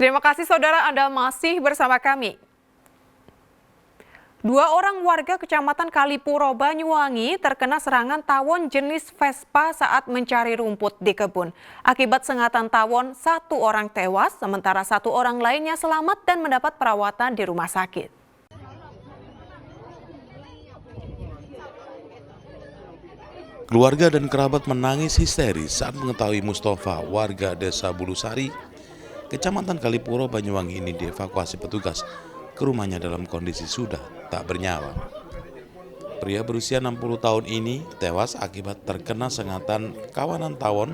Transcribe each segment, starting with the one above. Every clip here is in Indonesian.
Terima kasih saudara, Anda masih bersama kami. Dua orang warga Kecamatan Kalipuro, Banyuwangi terkena serangan tawon jenis Vespa saat mencari rumput di kebun. Akibat sengatan tawon, satu orang tewas, sementara satu orang lainnya selamat dan mendapat perawatan di rumah sakit. Keluarga dan kerabat menangis histeris saat mengetahui Mustafa, warga desa Bulusari, Kecamatan Kalipuro, Banyuwangi ini dievakuasi petugas ke rumahnya dalam kondisi sudah tak bernyawa. Pria berusia 60 tahun ini tewas akibat terkena sengatan kawanan tawon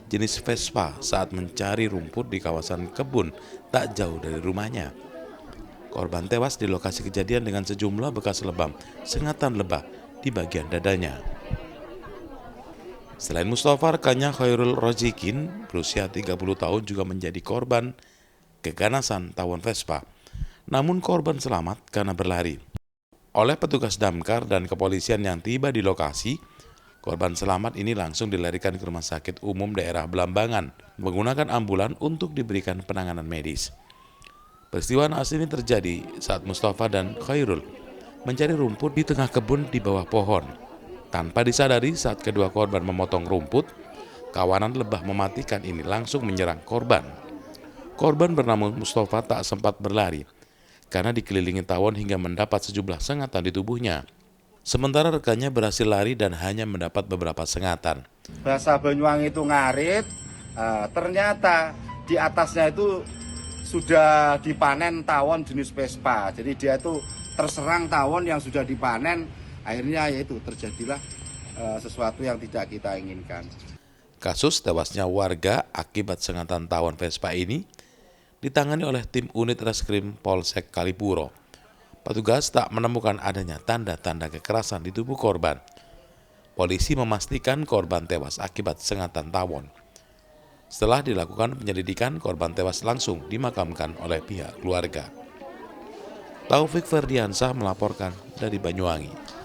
jenis Vespa saat mencari rumput di kawasan kebun tak jauh dari rumahnya. Korban tewas di lokasi kejadian dengan sejumlah bekas lebam sengatan lebah di bagian dadanya. Selain Mustafa, rekannya Khairul Rozikin berusia 30 tahun juga menjadi korban keganasan tawon Vespa. Namun korban selamat karena berlari. Oleh petugas damkar dan kepolisian yang tiba di lokasi, korban selamat ini langsung dilarikan ke Rumah Sakit Umum Daerah Belambangan menggunakan ambulan untuk diberikan penanganan medis. Peristiwa naas ini terjadi saat Mustafa dan Khairul mencari rumput di tengah kebun di bawah pohon. Tanpa disadari saat kedua korban memotong rumput, kawanan lebah mematikan ini langsung menyerang korban. Korban bernama Mustafa tak sempat berlari karena dikelilingi tawon hingga mendapat sejumlah sengatan di tubuhnya. Sementara rekannya berhasil lari dan hanya mendapat beberapa sengatan. Bahasa Banyuwangi itu ngarit, ternyata di atasnya itu sudah dipanen tawon jenis Vespa. Jadi dia itu terserang tawon yang sudah dipanen, akhirnya yaitu terjadilah sesuatu yang tidak kita inginkan. Kasus tewasnya warga akibat sengatan tawon Vespa ini ditangani oleh tim unit reskrim Polsek Kalipuro. Petugas tak menemukan adanya tanda-tanda kekerasan di tubuh korban. Polisi memastikan korban tewas akibat sengatan tawon. Setelah dilakukan penyelidikan, korban tewas langsung dimakamkan oleh pihak keluarga. Taufik Ferdiansah melaporkan dari Banyuwangi.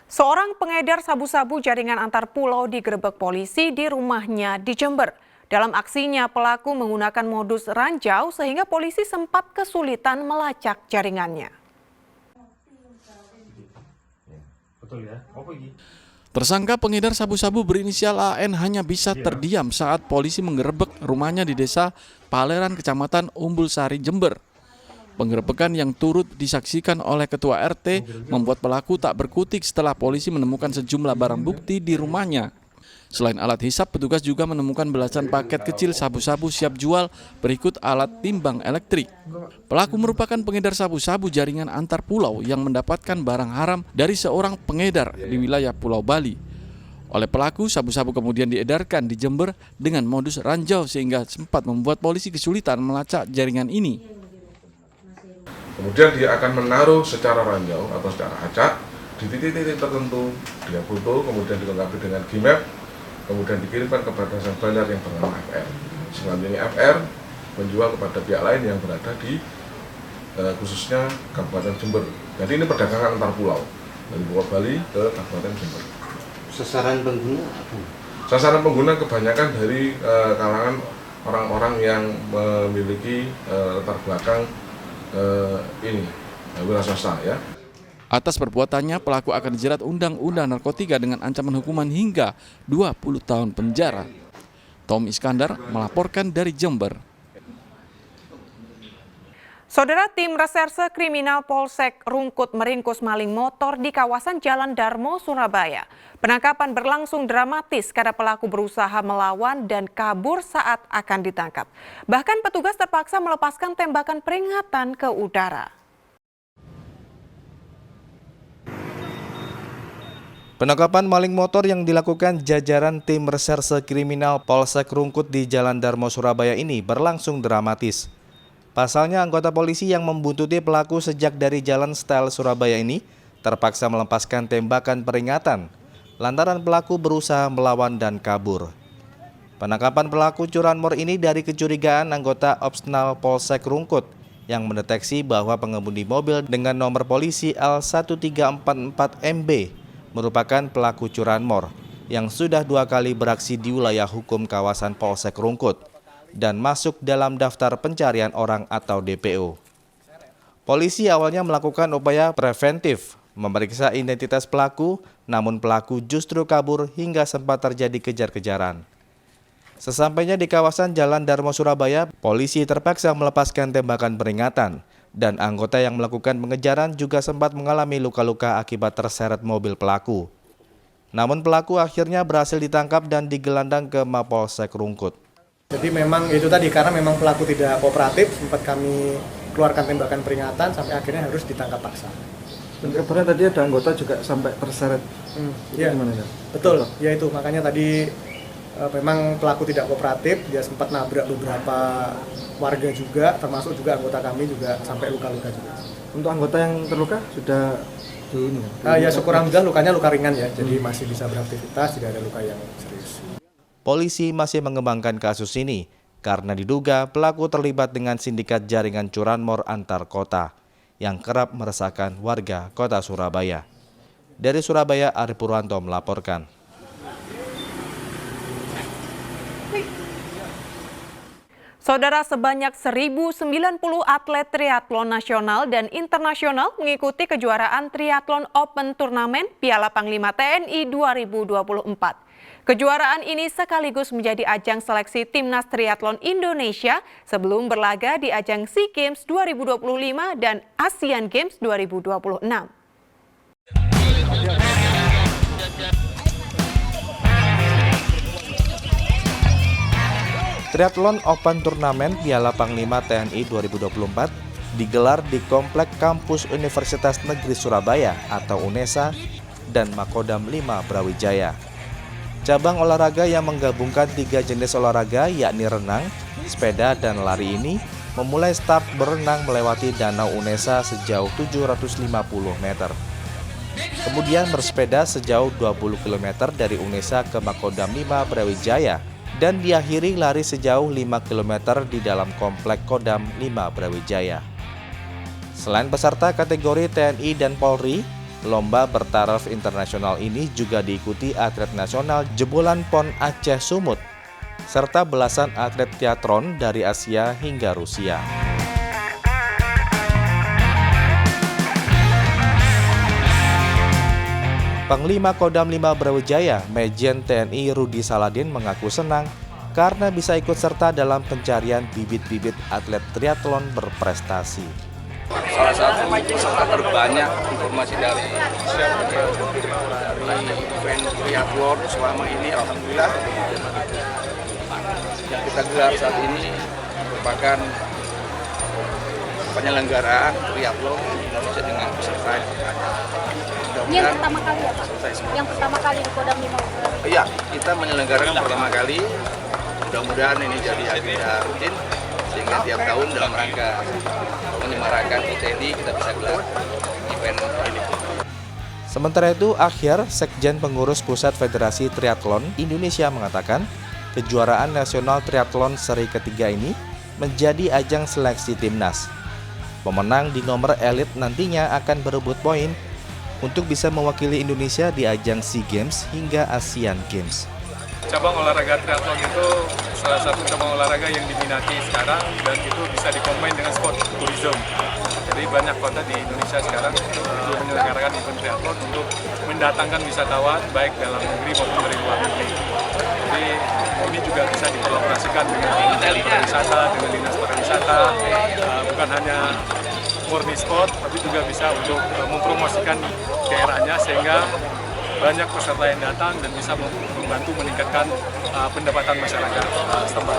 Seorang pengedar sabu-sabu jaringan antar pulau digerebek polisi di rumahnya di Jember. Dalam aksinya, pelaku menggunakan modus ranjau sehingga polisi sempat kesulitan melacak jaringannya. Tersangka pengedar sabu-sabu berinisial AN hanya bisa terdiam saat polisi menggerebek rumahnya di desa Paleran, Kecamatan Umbul Sari, Jember. Penggerebekan yang turut disaksikan oleh Ketua RT membuat pelaku tak berkutik setelah polisi menemukan sejumlah barang bukti di rumahnya. Selain alat hisap, petugas juga menemukan belasan paket kecil sabu-sabu siap jual berikut alat timbang elektrik. Pelaku merupakan pengedar sabu-sabu jaringan antar pulau yang mendapatkan barang haram dari seorang pengedar di wilayah Pulau Bali. Oleh pelaku, sabu-sabu kemudian diedarkan di Jember dengan modus ranjau sehingga sempat membuat polisi kesulitan melacak jaringan ini. Kemudian dia akan menaruh secara ranjau atau secara acak di titik-titik tertentu, dia foto, kemudian dilengkapi dengan Gmap, kemudian dikirimkan kepada sang bandar yang bernama FR. Selanjutnya FR menjual kepada pihak lain yang berada di khususnya Kabupaten Jember. Jadi ini perdagangan antar pulau dari Pulau Bali ke Kabupaten Jember. Sasaran pengguna? Sasaran pengguna kebanyakan dari kalangan orang-orang yang memiliki latar belakang wira swasta ya. Atas perbuatannya, pelaku akan dijerat Undang-Undang Narkotika dengan ancaman hukuman hingga 20 tahun penjara. Tom Iskandar melaporkan dari Jember. Saudara, tim reserse kriminal Polsek Rungkut meringkus maling motor di kawasan Jalan Darmo, Surabaya. Penangkapan berlangsung dramatis karena pelaku berusaha melawan dan kabur saat akan ditangkap. Bahkan petugas terpaksa melepaskan tembakan peringatan ke udara. Penangkapan maling motor yang dilakukan jajaran tim reserse kriminal Polsek Rungkut di Jalan Darmo, Surabaya ini berlangsung dramatis. Pasalnya anggota polisi yang membuntuti pelaku sejak dari Jalan Style Surabaya ini terpaksa melepaskan tembakan peringatan lantaran pelaku berusaha melawan dan kabur. Penangkapan pelaku curanmor ini dari kecurigaan anggota Opsnal Polsek Rungkut yang mendeteksi bahwa pengemudi mobil dengan nomor polisi L1344MB merupakan pelaku curanmor yang sudah 2 kali beraksi di wilayah hukum kawasan Polsek Rungkut. dan masuk dalam daftar pencarian orang atau DPO. Polisi awalnya melakukan upaya preventif, memeriksa identitas pelaku, namun pelaku justru kabur hingga sempat terjadi kejar-kejaran. Sesampainya di kawasan Jalan Darmo Surabaya, polisi terpaksa melepaskan tembakan peringatan dan anggota yang melakukan pengejaran juga sempat mengalami luka-luka akibat terseret mobil pelaku. Namun pelaku akhirnya berhasil ditangkap dan digelandang ke Mapolsek Rungkut. Jadi memang itu tadi, karena memang pelaku tidak kooperatif, sempat kami keluarkan tembakan peringatan sampai akhirnya harus ditangkap paksa. Dan kabarnya tadi ada anggota juga sampai terseret. Iya, gimana ya? Betul, ya itu makanya tadi memang pelaku tidak kooperatif, dia sempat nabrak beberapa warga juga, termasuk juga anggota kami juga sampai luka-luka juga. Untuk anggota yang terluka sudah ini Ya syukur alhamdulillah lukanya luka ringan ya, jadi masih bisa beraktivitas, tidak ada luka yang serius. Polisi masih mengembangkan kasus ini karena diduga pelaku terlibat dengan sindikat jaringan curanmor antar kota yang kerap meresahkan warga kota Surabaya. Dari Surabaya, Arif Purwanto melaporkan. Saudara, sebanyak 1.090 atlet triathlon nasional dan internasional mengikuti kejuaraan Triathlon Open Turnamen Piala Panglima TNI 2024. Kejuaraan ini sekaligus menjadi ajang seleksi Timnas Triathlon Indonesia sebelum berlaga di ajang SEA Games 2025 dan Asian Games 2026. Triathlon Open Turnamen Piala Panglima TNI 2024 digelar di Komplek Kampus Universitas Negeri Surabaya atau UNESA dan Makodam 5 Brawijaya. Cabang olahraga yang menggabungkan 3 jenis olahraga yakni renang, sepeda, dan lari ini memulai start berenang melewati Danau UNESA sejauh 750 meter. Kemudian bersepeda sejauh 20 km dari UNESA ke Makodam 5 Brawijaya dan diakhiri lari sejauh 5 km di dalam Komplek Kodam 5 Brawijaya. Selain peserta kategori TNI dan Polri, lomba bertaraf internasional ini juga diikuti atlet nasional jebolan PON Aceh Sumut, serta belasan atlet triathlon dari Asia hingga Rusia. Panglima Kodam 5 Brawijaya, Majen TNI Rudi Saladin mengaku senang karena bisa ikut serta dalam pencarian bibit-bibit atlet triathlon berprestasi. Salah satu peserta terbanyak informasi dari event triathlon selama ini, alhamdulillah yang kita gelar saat ini merupakan penyelenggaraan triathlon Indonesia dengan peserta ini yang pertama kali ya Pak? Yang pertama kali di Kodam 5? Iya, kita menyelenggarakan pertama kali. Mudah-mudahan ini jadi agenda rutin sehingga tiap tahun dalam rangka menyemarakan TNI kita bisa gelar event ini. Sementara itu, Akhir, Sekjen Pengurus Pusat Federasi Triathlon Indonesia mengatakan, kejuaraan nasional triathlon seri ketiga ini menjadi ajang seleksi timnas. Pemenang di nomor elit nantinya akan berebut poin untuk bisa mewakili Indonesia di ajang SEA Games hingga Asian Games. Cabang olahraga triathlon itu salah satu cabang olahraga yang diminati sekarang dan itu bisa dikombin dengan sport tourism. Jadi banyak kota di Indonesia sekarang menyelenggarakan event triathlon untuk mendatangkan wisatawan baik dalam negeri maupun dari luar negeri. Jadi ini juga bisa dikolaborasikan dengan pariwisata, dengan dinas pariwisata, bukan hanya murni sport, tapi juga bisa untuk mempromosikan daerahnya sehingga banyak peserta yang datang dan bisa membantu meningkatkan pendapatan masyarakat setempat.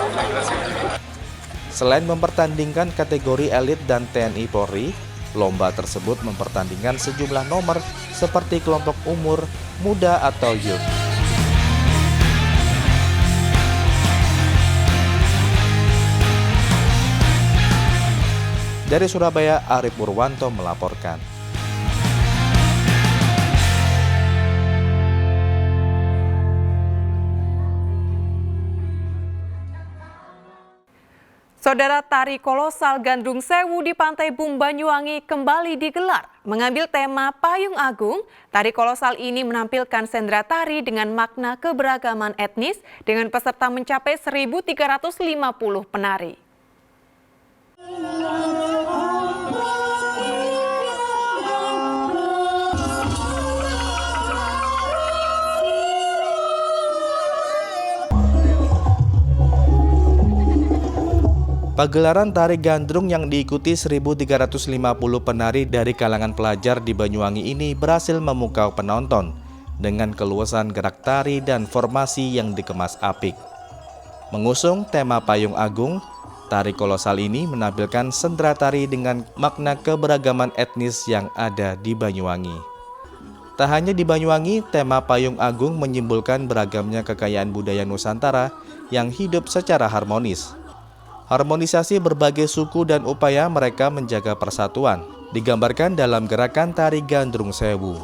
Selain mempertandingkan kategori elit dan TNI Polri, lomba tersebut mempertandingkan sejumlah nomor seperti kelompok umur, muda atau youth. Dari Surabaya, Arif Purwanto melaporkan. Saudara, tari kolosal Gandrung Sewu di Pantai Bum Banyuwangi kembali digelar. Mengambil tema Payung Agung, tari kolosal ini menampilkan sendera tari dengan makna keberagaman etnis dengan peserta mencapai 1.350 penari. Pagelaran tari gandrung yang diikuti 1.350 penari dari kalangan pelajar di Banyuwangi ini berhasil memukau penonton dengan keluasan gerak tari dan formasi yang dikemas apik. Mengusung tema Payung Agung, tari kolosal ini menampilkan sendera tari dengan makna keberagaman etnis yang ada di Banyuwangi. Tak hanya di Banyuwangi, tema Payung Agung menyimbolkan beragamnya kekayaan budaya Nusantara yang hidup secara harmonis. Harmonisasi berbagai suku dan upaya mereka menjaga persatuan digambarkan dalam gerakan tari Gandrung Sewu.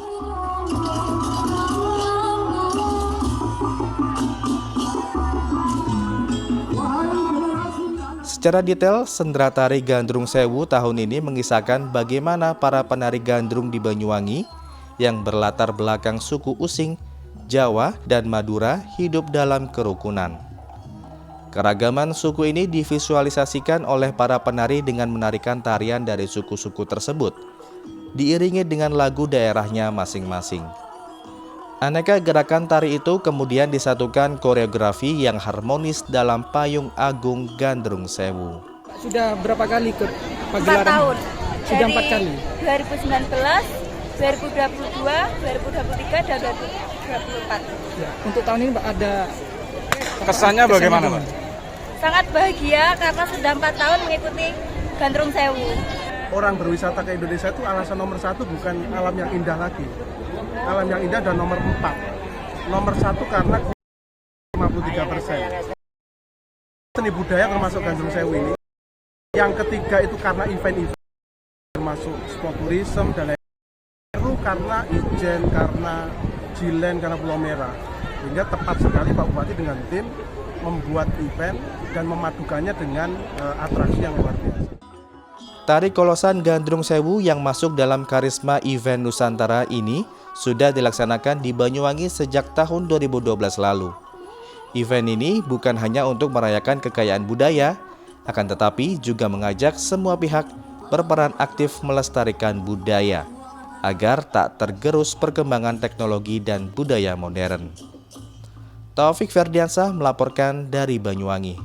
Secara detail, sendera tari Gandrung Sewu tahun ini mengisahkan bagaimana para penari gandrung di Banyuwangi yang berlatar belakang suku Using, Jawa, dan Madura hidup dalam kerukunan. Keragaman suku ini divisualisasikan oleh para penari dengan menarikan tarian dari suku-suku tersebut, diiringi dengan lagu daerahnya masing-masing. Aneka gerakan tari itu kemudian disatukan koreografi yang harmonis dalam Payung Agung Gandrung Sewu. Sudah berapa kali ikut 4 pagelaran? tahun. Sudah 4 kali? 2019, 2022, 2023, dan 2024. Ya, untuk tahun ini Mbak ada kesannya bagaimana Mbak? Sangat bahagia karena sudah 4 tahun mengikuti Gandrung Sewu. Orang berwisata ke Indonesia itu alasan nomor 1 bukan alam yang indah lagi. Alam yang indah dan nomor 4. Nomor 1 karena 53%. Seni budaya termasuk Gandrung Sewu ini. Yang ketiga itu karena event-event termasuk sport tourism dan lain-lain. Karena Ijen, karena Jilen, karena Pulau Merah. Sehingga tepat sekali Pak Bupati dengan tim membuat event dan memadukannya dengan atraksi yang luar biasa. Tari kolosan Gandrung Sewu yang masuk dalam karisma event Nusantara ini sudah dilaksanakan di Banyuwangi sejak tahun 2012 lalu. Event ini bukan hanya untuk merayakan kekayaan budaya, akan tetapi juga mengajak semua pihak berperan aktif melestarikan budaya agar tak tergerus perkembangan teknologi dan budaya modern. Taufik Ferdiansah melaporkan dari Banyuwangi.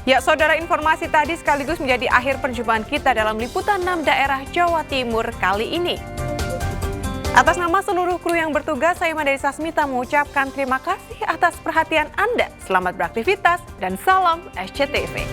Ya, saudara, informasi tadi sekaligus menjadi akhir perjumpaan kita dalam liputan 6 daerah Jawa Timur kali ini. Atas nama seluruh kru yang bertugas, saya Madari Sasmita mengucapkan terima kasih atas perhatian Anda. Selamat beraktivitas dan salam SCTV.